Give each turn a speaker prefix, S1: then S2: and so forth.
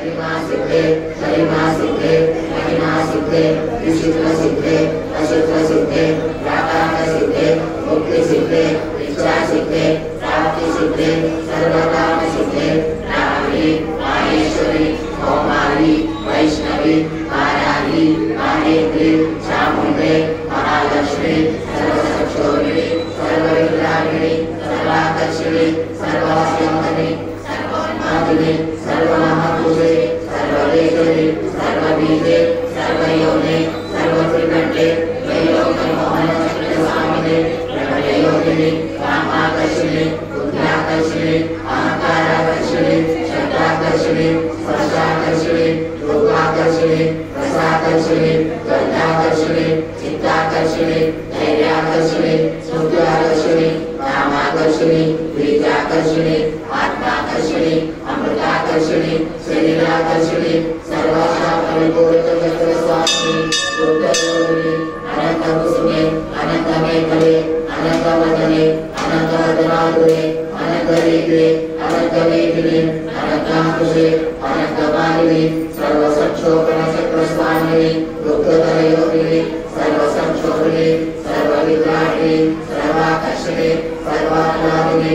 S1: गरिमा सिद्धे गरिमा सिद्धे महिमा सिद्धे विचित्र सिद्धे अचित्र सिद्धे व्यापार सिद्धे मुक्ति सिद्धे इच्छा सिद्धे प्राप्ति सिद्धे सर्वकाम सिद्धे ब्राह्मणी माहेश्वरी कौमारी वैष्णवी वाराही माहेन्द्री चामुंडे महालक्ष्मी सर्वसक्षोभिणी सर्वविद्याभिणी सर्वाकर्षिणी सर्वस्यंतनी सर्वोन्मादिनी सर्वमहाभूते सर्वदेशे सर्वबीजे सर्वयोने सर्वत्रिकण्ठे त्रैलोक्यमोहनचक्रस्वामिने प्रभलयोगिनि कामाकर्षिणि बुद्ध्याकर्षिणि अहंकाराकर्षिणि शब्दाकर्षिणि स्पर्शाकर्षिणि रूपाकर्षिणि रसाकर्षिणि गन्धाकर्षिणि चित्ताकर्षिणि धैर्याकर्षिणि सुखाकर्षिणि कामाकर्षिणि बीजाकर्षिणि आत्माकर्षिणि अमृताकर्षिणि शरीराकर्षिणि सर्वाशा परिपूर्णचक्रस्वामिनि बुद्धयोगिनि अनन्तकुसुमे अनन्तमेखले अनन्तवदने अनन्तवदनातुरे अनन्तरीत्रे अनन्तवेदिने अनन्ताकुशे अनन्तमालिनि सर्वसक्षोभनचक्रस्वामिनि दुःखतरयोगिनि सर्वसंक्षोभिनि सर्वविद्राहिणि सर्वाकर्षिणि सर्वाह्लादिनि